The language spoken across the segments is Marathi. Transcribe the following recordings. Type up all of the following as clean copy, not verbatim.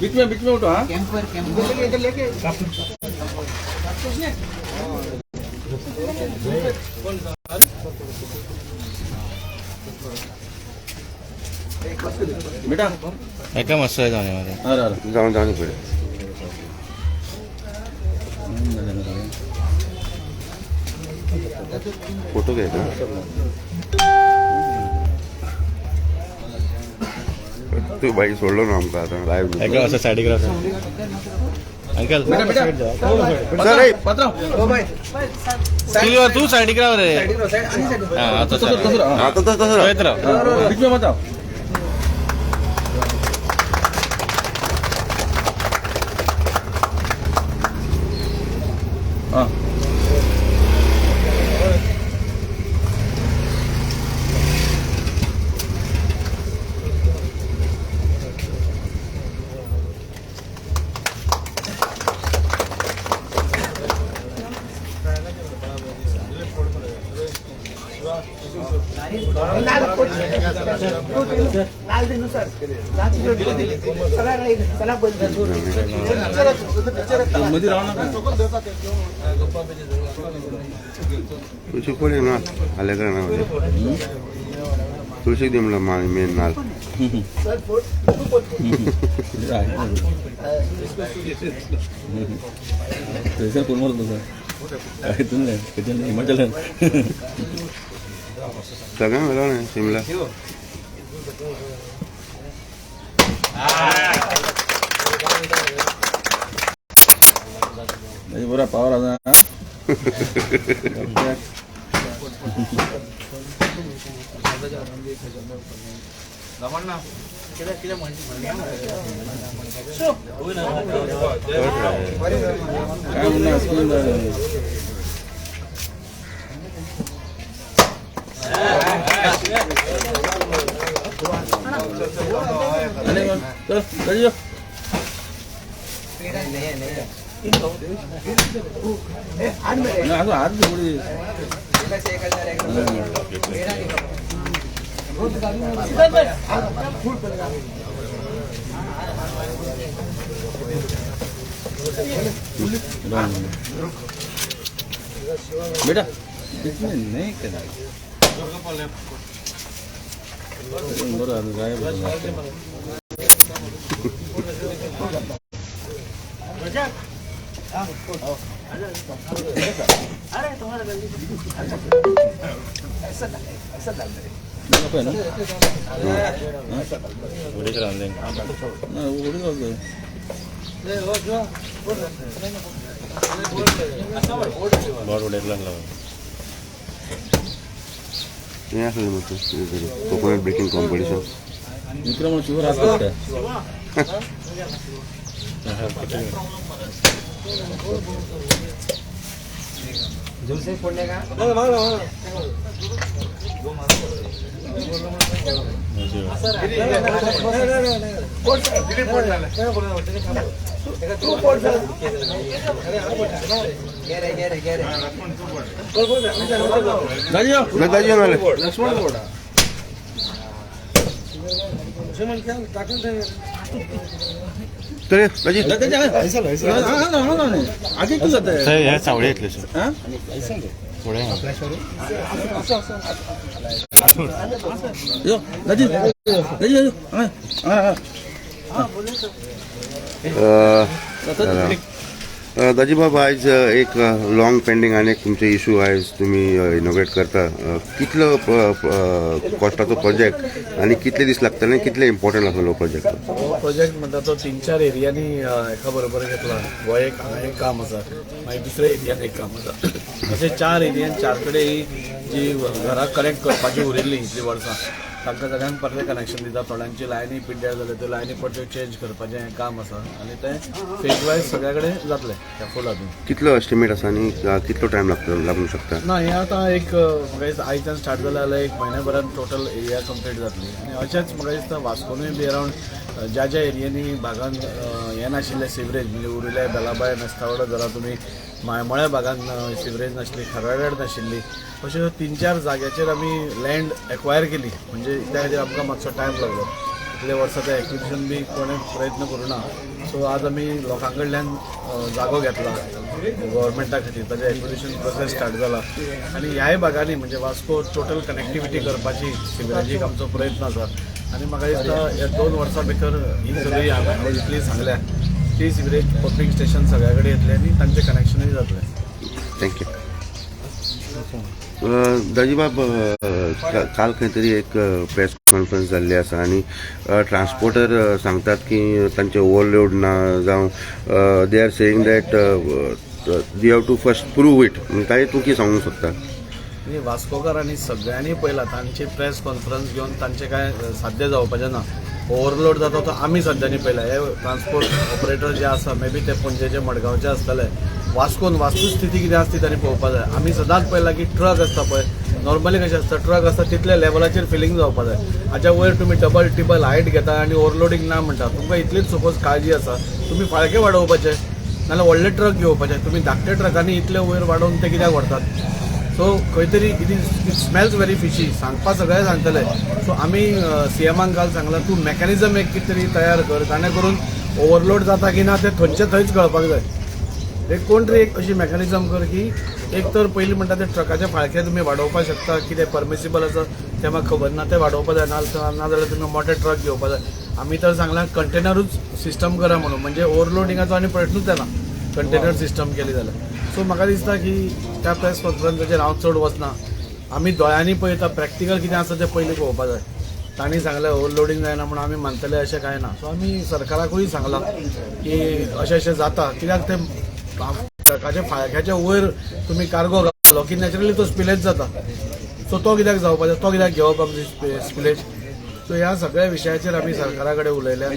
बीच में उठो। हाँ कैंपर इधर लेके बेटा एका मस्त आहे जाण्यामध्ये. अरे जाऊन पुढे फोटो घ्यायचा. तू बाईक सोडलो ना आमका आता लाईव्ह. एका मस्त साईडग्राफ अंकल सर तू साईडग्राफ रे. हा आता बीच में मत आओ. हाँ मध्ये राहू नका. तुळशी कोणी ना आल्याकडे ना तुळशी दे मला मेन नाल. कोण म्हणत हिमाचल सगळ्या मला नाही शिमला. बरा पावर आता. बेटा इसमें नहीं करना. Coconut breaking competition. Vikram sugar असतात जुलसे फोड़ने का लक्ष्मण बोर्ड तरी दाजी आगे क्यों जाता है. ह्या सावळे घेतले सर. हाँ थोडे यो दाजी दाजी हाँ हाँ दाजी बाबा आज एक लॉंग पेंडिंग आणि एक तुमचे इशू आहे तुम्ही इनोग्रेट करता. कितलं कॉस्टाचो प्रोजेक्ट आणि कितले दीस लागता आणि कितले इम्पॉर्टंट आसलो प्रोजेक्ट. प्रोजेक्ट म्हणटा तो 3-4 एरियांनी एका बरोबर घेतला. हो एक काम आसा मागीर दुसऱ्या एरियान एक काम आसा अशें 4 एरियान 4 कडेन जी घरां कनेक्ट करपाची उरिल्ली इतली वर्सां तांकां सगळ्यांक परतें कनेक्शन दिता. थोड्यांची लायनी पिड्ड्यार जाल्यो त्यो लायनी परत्यो चेंज करपाचें काम आसा आनी तें फेज वायज सगळ्या कडेन जातलें त्या फूल हातून. कितलो एस्टिमेट आसा आणि कितलो टायम लागूंक शकता. ना हें आतां एक म्हाका आयच्यान स्टार्ट जालें जाल्यार एक म्हयन्याभरान टोटल एरिया कंप्लीट जातली. आनी अशेंच म्हाका दिसता वास्कोनूय बी अरावंड ज्या ज्या एरियांनी भागान हें नाशिल्लें सिवरेज म्हणजे उरिल्ल्या बेलाबाय मेस्तावडो जरा तुमी मायमोळ्या भागान सिवरेज नाशिल्ली खरवाड्यार नाशिल्ली अश्यो 3-4 जाग्याचेर आमी लँड एक्वायर केली. म्हणजे त्या खातीर आमकां मातसो टायम लागलो. इतले वर्सां तें एक्विजिशन बी कोणें प्रयत्न करूना. सो आज आमी लोकां कडल्यान जागो घेतला गव्हर्मेंटा खातीर, ताचें एक्विजिशन प्रोसेस स्टार्ट जाला आनी ह्याय भागांनी म्हणजे वास्को टोटल कनेक्टिविटी करपाची सिवरेजीक आमचो प्रयत्न आसा. आनी म्हाका दिसता ह्या 2 वर्सां भितर ही सगळी हांवें जितली सांगल्या ती सिवरेज पंपिंग स्टेशन सगळ्या कडेन येतलें आनी तांचें कनेक्शनूय जातलें. थँक्यू. दाजीबाब, काल खंय तरी एक प्रेस कॉन्फरन्स जाल्ली आसा आनी ट्रान्सपोर्टर सांगतात की तांचे ओवरलोड ना जावं they are saying that they have to first prove it. ताजेर तूं कितें सांगूंक सोदता? म्हणजे वास्कोकारांनी सगळ्यांनी पळयला तांची प्रेस कॉन्फरन्स घेवन तांचें कांय साध्य जावपाचें ना. ओवरलोड जाता तो आमी सद्यांनी पळयला. हे ट्रान्सपोर्ट ऑपरेटर जे आसा मे बी ते पणजेचे मडगांवचे आसतले. वास्कोन वास्तुस्थिती कितें आसा ती तांणी पळोवपा जाय. आमी सदांच पळयला की ट्रक आसता पळय, नॉर्मली कशें आसता ट्रक आसता तितल्या लेवलाचेर फिलींग जावपा जाय. हाच्या वयर तुमी डबल टिबल हायट घेता आनी ओवरलोडींग ना म्हणटा. तुमकां इतलीच सपोज काळजी आसा तुमी फाळके वाडोवपाचे नाल्यार व्हडले ट्रक घेवपाचे. तुमी धाकटे ट्रकांनी इतले वयर वाडोवन ते कित्याक व्हरतात? सो खंय तरी इट स्मेल्स व्हेरी फिशी. सांगपा सगळे सांगतले. सो आमी CMाक काल सांगलां तूं मेकॅनिझम एक कितें तरी तयार कर, ताणे करून ओवरलोड जाता की ना ते थंयचे थंयच कळपाक जाय. एक कोण तरी एक अशी मेकॅनिझम कर की एक तर पयलीं म्हणटा ते ट्रकाचे फाळके तुमी वाडोवपाक शकता. कितें परमिसिबल आसा तें म्हाका खबर ना, ते वाडोवपा जाय. नाजाल्यार तुमी मोठे ट्रक घेवपा जाय. आमी तर सांगलां कंटेनरूच सिस्टम करा म्हणून, म्हणजे ओवरलोडिंगाचो आनी प्रश्नूच येना कंटेनर सिस्टम केली जाल्यार. सो म्हाका दिसता की त्या प्रेस कॉन्फरन्साचेर हांव चड वचना. आमी दोळ्यांनी पळयता प्रॅक्टिकल कितें आसा तें पयलीं पळोवपा जाय. तांणी सांगलें ओवरलोडींग जायना म्हणून आमी मानतले अशें कांय ना. सो आमी सरकाराकूय सांगलां की अशें अशें जाता. कित्याक ते ट्रकाच्या फाळक्याच्या वयर तुमी कार्गो घालो की नॅचरली तो स्पिलेज जाता. सो तो कित्याक जावपा जाय, तो कित्याक घेवप स्पिलेज? सो ह्या सगळ्या विशयाचेर आमी सरकारा कडेन उलयल्या.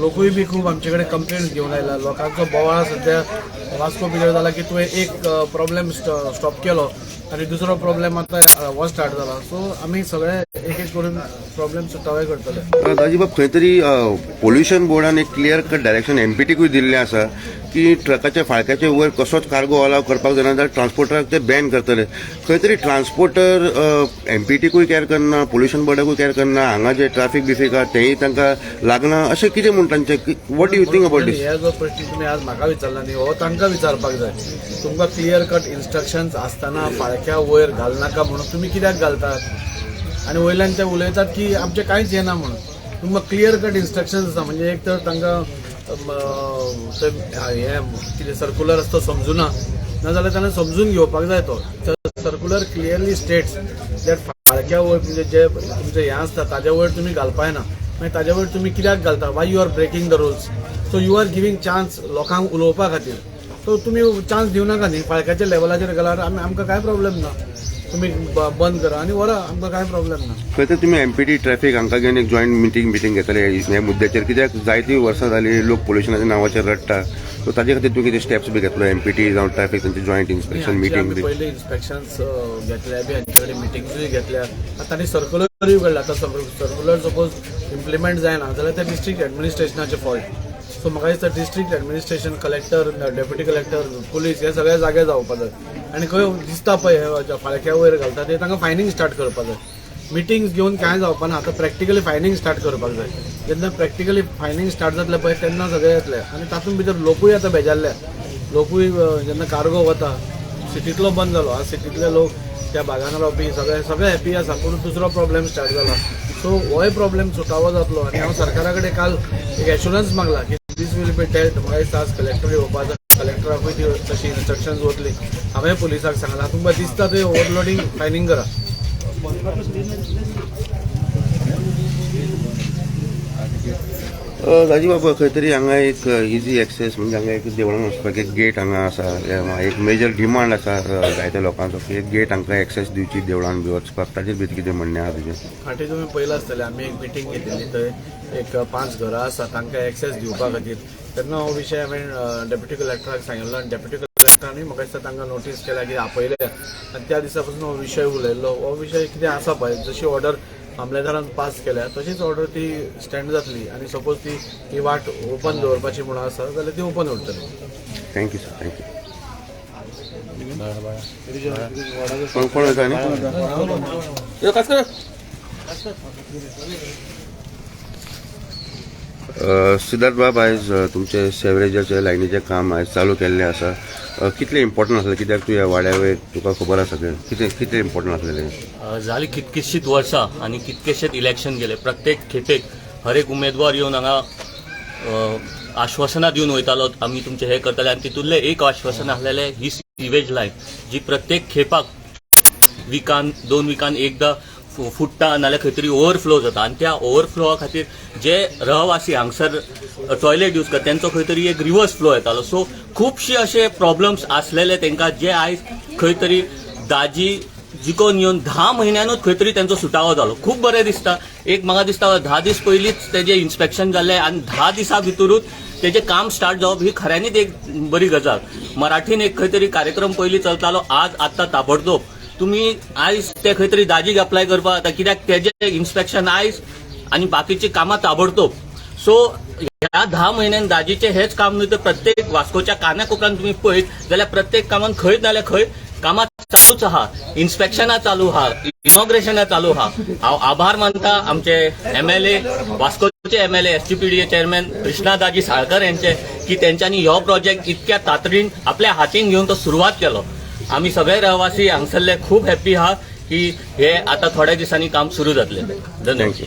लोकूय बी खूब आमचे कडेन कंप्लेंट्स घेवन आयला. लोकांचो बोवाळ सद्या वास्को भितर जाला की तुवें एक प्रॉब्लेम स्टॉप केलो आनी दुसरो प्रॉब्लेम आतां हो स्टार्ट जाला. सो आमी सगळे एक एक करून प्रॉब्लेम सुटावे करतले. दाजीबाब, खंय तरी पोल्युशन बोर्डान एक क्लियर कट डायरेक्शन MPTकूय दिल्लें आसा की ट्रकाच्या फाळक्याचे वयर कसोच कार्गो अलाव करपाक जायना जाल्यार ट्रान्सपोर्टराक ते बॅन करतले. खंय तरी ट्रान्सपोर्टर MPTकूय कॅर करना, पोल्युशन बोर्डाकूय कॅर करना, हांगा जे ट्राफीक बिफीक आहा तेंय तांकां लागना, अशें कितें म्हूण तांचें? What do you think about these? हे जो प्रश्न तुमी आज म्हाका विचारला न्ही हो तांकां विचारपाक जाय. तुमकां क्लियर कट इन्स्ट्रक्शन्स आसतना फाळक्या वयर घालनाका म्हणून तुमी कित्याक घालतात? आनी वयल्यान ते उलयतात की आमचें कांयच येना म्हणून. तुमकां क्लियर कट इन्स्ट्रक्शन्स आसा म्हणजे एक तर तांकां हे कितें सर्क्युलर आसा तो समजुना, नाजाल्यार ताणें समजून घेवपाक जाय. तो सर्क्युलर क्लियरली स्टेट्स दॅट फाळक्या वयर म्हणजे जे तुमचें हें आसता ताज्या वयर तुमी घालपाक येना. मागीर ताज्या वयर तुमी कित्याक घालता? Why you are breaking the rules? So you are giving chance लोकांक उलोवपा खातीर. सो तुमी चान्स दिवनाका न्ही. फाळक्याच्या लेवलाचेर घाल्यार आमकां कांय प्रॉब्लेम ना. तुमी बंद करा आनी व्हरा, आमकां कांय प्रॉब्लेम ना. खंय तर तुमी MPT ट्रॅफिक हांकां घेवन एक जॉयंट मिटींग घेतले ह्या मुद्द्याचेर, कित्याक जायतीं वर्सां जालीं लोक पोल्युशनाच्या नांवाचेर रडटा. सो ताजे खातीर तूं कितें स्टेप्स बी घेतलो? MPT जावं ट्रॅफिक तांचे जॉयंट इन्स्पेक्शन मिटींग बी? पयलीं इन्स्पेक्शन्स घेतल्या बी हांचे कडेन मिटिंग्सूय घेतल्या. आतां तांणी सर्क्युलरूय काडला. आतां सर्क्युलर सपोज इम्प्लिमेंट जायना जाल्यार ते डिस्ट्रिक्ट एडमिनिस्ट्रेशनाचे फॉल्ट. सो म्हाका दिसता district administration, collector, deputy collector, police हे सगळे जागे जावपाक जाय. आनी खंय दिसता पळय फाळक्या वयर घालता ते तांकां फायनींग स्टार्ट करपाक जाय. मिटिंग्स घेवन कांय जावपाना. आतां प्रॅक्टिकली फायनींग स्टार्ट करपाक जाय. जेन्ना प्रॅक्टिकली फायनींग स्टार्ट जातलें पळय तेन्ना सगळे येतले. आनी तातूंत भितर लोकूय आतां बेजारले. लोकूय जेन्ना कार्गो वता, सिटींतलो बंद जालो, आज सिटींतले लोक त्या भागान रावपी सगळे हॅपी आसा. पूण दुसरो प्रॉब्लेम स्टार्ट जाला. सो होय प्रॉब्लेम सुटावो जातलो. आनी हांव सरकारा कडेन काल एक एश्युरन्स मागला की दीस वील बी डेल्ट. म्हाका दिसता आज कलेक्टर येवपा जाय. कलेक्टराकूय तशी इन्स्ट्रक्शन्स वतली. हांवें पुलिसाक सांगलां तुमकां दिसता थंय ओवरलोडींग फायनींग करा. दाजीबाब, खंय तरी हांगा एक इजी एक्सेस म्हणजे हांगा एक देवळान वचपाक एक गेट हांगा आसा. एक मेजर डिमांड आसा जायत्या लोकांचो की एक गेट हांकां एक्सेस दिवची देवळान बी वचपाक. ताजेर बी कितें म्हणणें आहा तुजें? फाटीं तुमी पयलां आसतलें आमी एक मिटींग घेतिल्ली थंय. एक 5 घरां आसा तांकां एक्सेस दिवपा खातीर. तेन्ना हो विशय हांवें डेप्युटी कलेक्टराक सांगिल्लो आनी डेप्युटी कलेक्टरांनी म्हाका दिसता तांकां नोटीस केल्या की आपयल्या. आनी त्या दिसा पासून हो विशय उलयल्लो. हो विशय कितें आसा पळय, जशी ऑर्डर मामलेदारान पास केल्या तशीच ऑर्डर ती स्टँड जातली. आनी सपोज ती वाट ओपन दवरपाची म्हणून आसा जाल्यार ती ओपन उरतली. Thank you sir, thank you. कोण वयता न्ही? सिद्धार्थ बाब आयज तुमचे सेवरेजाचे लायनीचें काम आयज चालू केल्लें आसा. कितलें इम्पॉर्टंट आसलें, कित्याक तूं ह्या वाड्या वयर तुका खबर आसा कितें इम्पॉर्टंट आसलेलें? झाली कितकीशीत वर्सां आनी कितकेशेच इलेक्शन गेले. प्रत्येक खेपेक हर एक उमेदवार येवन हांगा आश्वासनां दिवन वयतालो आमी तुमचे हे करतले, आनी तितूंतलें एक आश्वासन आसलेलें ही सिवेज लायन जी प्रत्येक खेपाक विकान 2 विकान एकदां फुट्टा नाल्यार खंय तरी ओव्हरफ्लो जाता, आनी त्या ओव्हरफ्लोआ खातीर जे रहवासी हांगसर टॉयलेट यूज करता तेंचो खंय तरी एक रिवर्स फ्लो येतालो. सो खुबशे अशे प्रॉब्लम्स आसलेले तेंकां जे आयज खंय तरी दाजी जिकोन येवन 10 म्हयन्यानूच खंय तरी तेंचो सुटावो जालो. खूब बरें दिसता. एक म्हाका दिसता 10 दीस पयलींच तेजें इन्स्पेक्शन जाल्लें आनी 10 दिसां भितरूच तेजें काम स्टार्ट जावप ही खऱ्यांनीच एक बरी गजाल. मराठीन एक खंय तरी कार्यक्रम पयलीं चलतालो, आज आत्तां ताबडतोब तुम्ही आयज ते खंय तरी दाजीक अप्लाय करपाक जाता, कित्याक तेजें इन्स्पेक्शन आयज आनी बाकीची कामां ताबडतोब. सो ह्या 10 म्हयन्यान दाजीचें हेच काम न्हय तर प्रत्येक वास्कोच्या कान्या कोपऱ्यान तुम्ही पळयत जाल्यार प्रत्येक कामान खंय नाल्यार खंय कामां चालूच आहा, इन्स्पेक्शनां चालू आहा, इनॉग्रेशनां चालू आहा. हांव आभार मानता आमचे MLA वास्कोचे MLA SGPDA chairman Krishnadaji Salkar यांचे की तेंच्यांनी हो प्रोजेक्ट इतक्या तातडीन आपल्या हातीन घेवन तो सुरवात केलो. आम्ही सगळे रहवासी हांगसरले खूब हॅप्पी आहा की हे आता थोड्या दिसांनी काम सुरू जातले. धन्यवाद. थँक्यू.